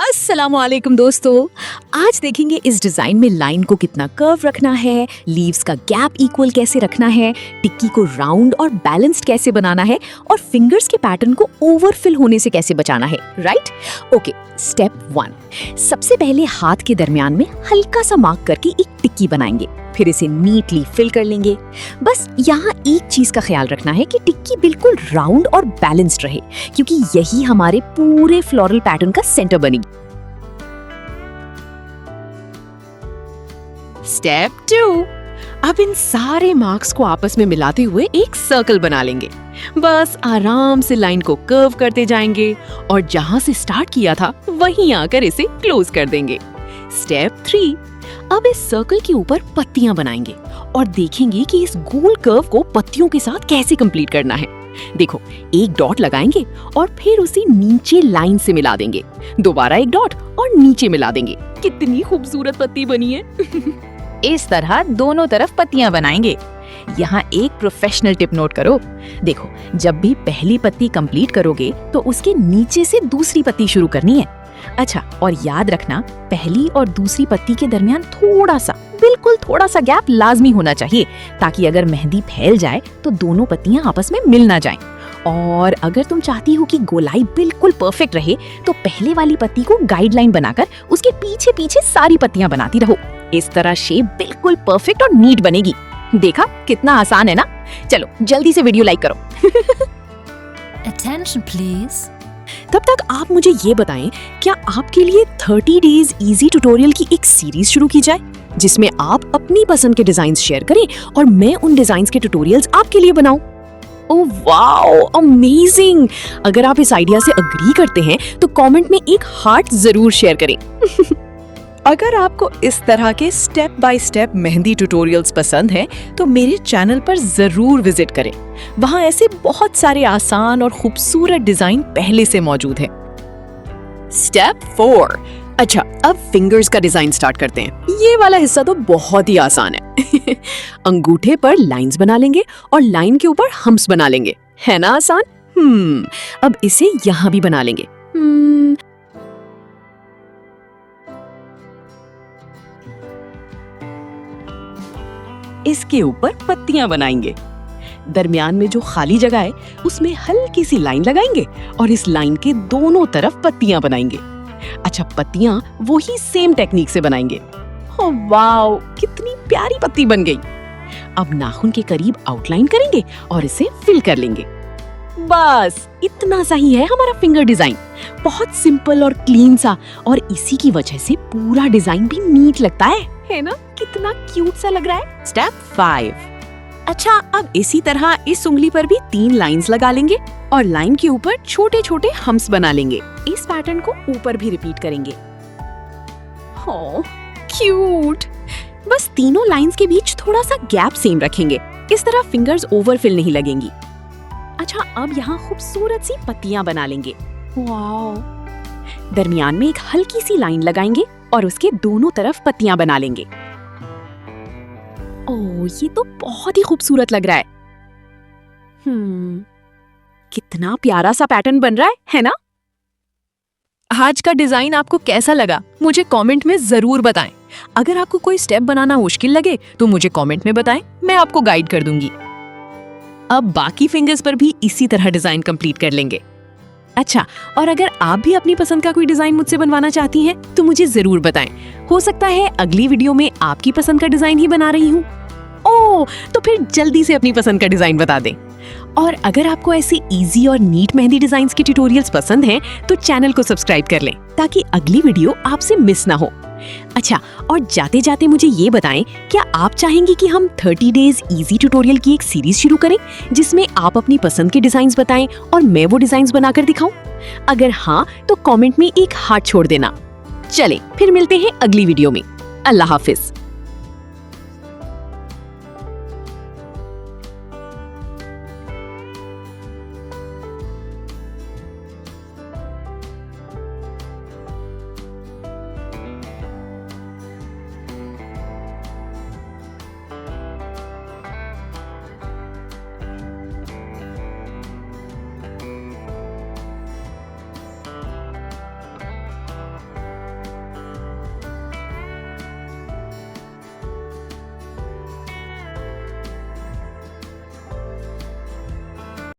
अस्सलामुअलैकुम दोस्तों, आज देखेंगे इस डिजाइन में लाइन को कितना कर्व रखना है, लीव्स का गैप इक्वल कैसे रखना है, टिक्की को राउंड और बैलेंस्ड कैसे बनाना है और फिंगर्स के पैटर्न को ओवरफिल होने से कैसे बचाना है, राइट? Okay, step 1। सबसे पहले हाथ के दरमियान में हल्का सा मार्क करके एक टिक्की बनाएंगे, फिर इसे नीटली फिल कर लेंगे। बस यहाँ एक चीज का ख्याल रखना है कि टिक्की बिल्कुल राउंड और बैलेंस्ड रहे, क्योंकि यही हमारे पूरे फ्लोरल पैटर्न का सेंटर बनेगी। स्टेप 2। अब इन सारे मार्क्स को आपस में मिलाते हुए एक सर्कल बना लेंगे। बस आराम से लाइन को कर्व करते जाएंगे और जहां से स्टार्ट किया था वहीं आकर इसे क्लोज कर देंगे। स्टेप 3। अब इस सर्कल के ऊपर पत्तियां बनाएंगे और देखेंगे कि इस गोल कर्व को पत्तियों के साथ कैसे कंप्लीट करना है। देखो, एक डॉट लगाएंगे और फिर उसे नीचे लाइन से मिला देंगे, दोबारा एक डॉट और नीचे मिला देंगे। कितनी खूबसूरत पत्ती बनी है। इस तरह दोनों तरफ पत्तियां बनाएंगे। यहाँ एक प्रोफेशनल टिप नोट करो। देखो, जब भी पहली पत्ती कंप्लीट करोगे तो उसके नीचे से दूसरी पत्ती शुरू करनी है। अच्छा, और याद रखना, पहली और दूसरी पत्ती के दरमियान बिल्कुल थोड़ा सा गैप लाजमी होना चाहिए, ताकि अगर मेहंदी फैल जाए तो दोनों पत्तियां आपस में मिल ना जाएं। और अगर तुम चाहती हो कि गोलाई बिल्कुल परफेक्ट रहे तो पहले वाली पत्ती को गाइडलाइन बनाकर उसके पीछे पीछे सारी पत्तियां बनाती रहो। इस तरह शेप बिल्कुल परफेक्ट और नीट बनेगी। देखा, कितना आसान है ना? चलो जल्दी से वीडियो लाइक करो। Attention please. तब तक आप मुझे ये बताएं, क्या आपके लिए 30 डेज इजी ट्यूटोरियल की एक सीरीज शुरू की जाए, जिसमें आप अपनी पसंद के डिजाइन्स शेयर करें और मैं उन डिजाइन्स के ट्यूटोरियल्स आपके लिए बनाऊं? Oh wow, amazing! अगर आप इस आइडिया से अग्री करते हैं तो कमेंट में एक हार्ट जरूर शेयर करें। अगर आपको इस तरह के step by step mehndi tutorials पसंद हैं, तो मेरे चैनल पर जरूर विजिट करें। वहां ऐसे बहुत सारे आसान और खूबसूरत डिजाइन पहले से मौजूद हैं। स्टेप 4। अच्छा, अब फिंगर्स का डिजाइन स्टार्ट करते हैं। ये वाला हिस्सा तो बहुत ही आसान है। अंगूठे पर लाइंस बना लेंगे और लाइन के ऊपर हम्प्स बना लेंगे। है ना आसान? अब इसे यहाँ भी बना लेंगे। इसके ऊपर पत्तियां बनाएंगे। दरमियान में जो खाली जगह है उसमें हल्की सी लाइन लगाएंगे और इस लाइन के दोनों तरफ पत्तियां बनाएंगे। अच्छा, पत्तियां वही सेम टेक्निक से बनाएंगे। ओह वाओ, कितनी प्यारी पत्ती बन गई। अब नाखून के करीब आउटलाइन करेंगे और इसे फिल कर लेंगे। बस इतना सा ही है हमारा फिंगर डिजाइन। बहुत सिंपल और क्लीन सा, और इसी की वजह से पूरा डिजाइन भी नीट लगता है ना? कितना क्यूट सा लग रहा है। स्टेप 5। अच्छा, अब इसी तरह इस उंगली पर भी 3 लाइंस लगा लेंगे और लाइन के ऊपर छोटे छोटे हम्प्स बना लेंगे। इस पैटर्न को ऊपर भी रिपीट करेंगे। ओह क्यूट! बस तीनों लाइंस के बीच थोड़ा सा गैप सेम रखेंगे, इस तरह फिंगर्स ओवरफिल नहीं लगेंगी। अच्छा, अब यहाँ खूबसूरत सी पत्तियां बना लेंगे। वाओ! दरमियान में एक हल्की सी लाइन लगाएंगे और उसके दोनों तरफ पत्तियां बना लेंगे। ओह, ये तो बहुत ही खूबसूरत लग रहा है। कितना प्यारा सा पैटर्न बन रहा है ना? आज का डिजाइन आपको कैसा लगा, मुझे कमेंट में जरूर बताएं। अगर आपको कोई स्टेप बनाना मुश्किल लगे तो मुझे कमेंट में बताएं, मैं आपको गाइड कर दूंगी। अब बाकी फिंगर्स पर भी इसी तरह डिजाइन कंप्लीट कर लेंगे। अच्छा, और अगर आप भी अपनी पसंद का कोई डिजाइन मुझसे बनवाना चाहती हैं तो मुझे जरूर बताएं। हो सकता है अगली वीडियो में आपकी पसंद का डिजाइन ही बना रही हूँ। ओह, तो फिर जल्दी से अपनी पसंद का डिजाइन बता दें। और अगर आपको ऐसे इजी और नीट मेहंदी डिजाइन्स के ट्यूटोरियल्स पसंद हैं तो चैनल को सब्सक्राइब कर लें, ताकि अगली वीडियो आपसे मिस ना हो। अच्छा, और जाते जाते मुझे ये बताएं, क्या आप चाहेंगी कि हम 30 डेज इजी ट्यूटोरियल की एक सीरीज शुरू करें, जिसमें आप अपनी पसंद के डिजाइन्स बताएं और मैं वो डिजाइन्स बनाकर दिखाऊं? अगर हाँ, तो कमेंट में एक हार्ट छोड़ देना। चलें, फिर मिलते हैं अगली वीडियो में। अल्लाह हाफिज।